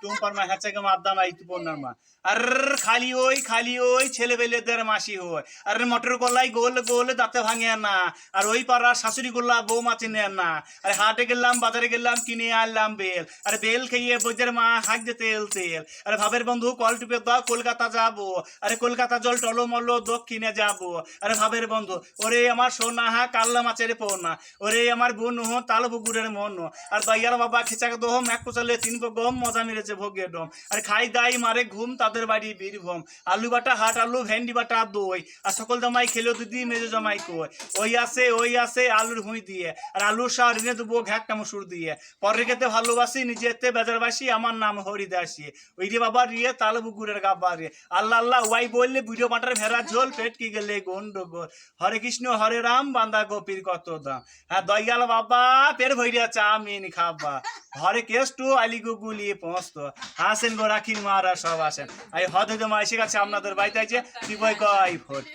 টুম্পার মা হ্যাচাকে মাদ্দাম আইতু পন্নার মা আর খালি ওই ছেলেবেলেদের মাসি হয় আর মটর কলাই গোল গোল দাঁতে ভাঙে না আর ওই পাড়ার শাশুড়ি গোল্লা বউ মা চিনে না আর হাটে গেলাম বাজারে গেলাম কিনে আনলাম বেল আর বেল খেয়ে বৈদের মা হাঁক দে তেল তেল আরে ভাবের বন্ধু কল টিপে দাও কলকাতা যাবো আরে কলকাতা জল টলমল দক্ষিণে যাবো আরে ভাবের বন্ধু ওরে আমার সোনা হা কাল্লা মাছের পোনা ওরে আমার বোন হো তাল বুগুরের মন আর দয়াল বাবা খেচাকে দোহম এক পোচালে 3 গম মজা মেরেছে ভোগে ডম আর খাই দাই মারে ঘুম তাদের বাড়ি বীরভূম আলু বাটা হাট আলু ভেন্ডি বাটা দই আর সকল জামাই খেলেও দিদি মেজো জামাই কই ওই আছে আলুর ভুঁই দিয়ে আর আলুর শাহ রিনে দেবো ঘ্যাকটা মসুর দিয়ে পরে খেতে ভালোবাসি নিজেতে বেজারবাসি আমার নাম হরিদাসী ওই রে বাবা রিয়ে তাল বুগুরের গাবা রে আল্লাহ আল্লাহ ওয়াই বললে ভিডিও পাটার ভেড়া ঝোল পেট কি গেলে গন্ডগোল হরে কৃষ্ণ হরে রাম বান্দা গোপীর কত দাম হ্যাঁ দয়াল বাবা পেট ভরিয়া চাউমিন খাবা হরে কেষ্টু আলি গুগুলি পৌঁছত হাসেন গো রাখিন মারা সব আসেন এই হদে জমা এসে গেছে আপনাদের বাড়িতে আছে কি বই কয় ভোট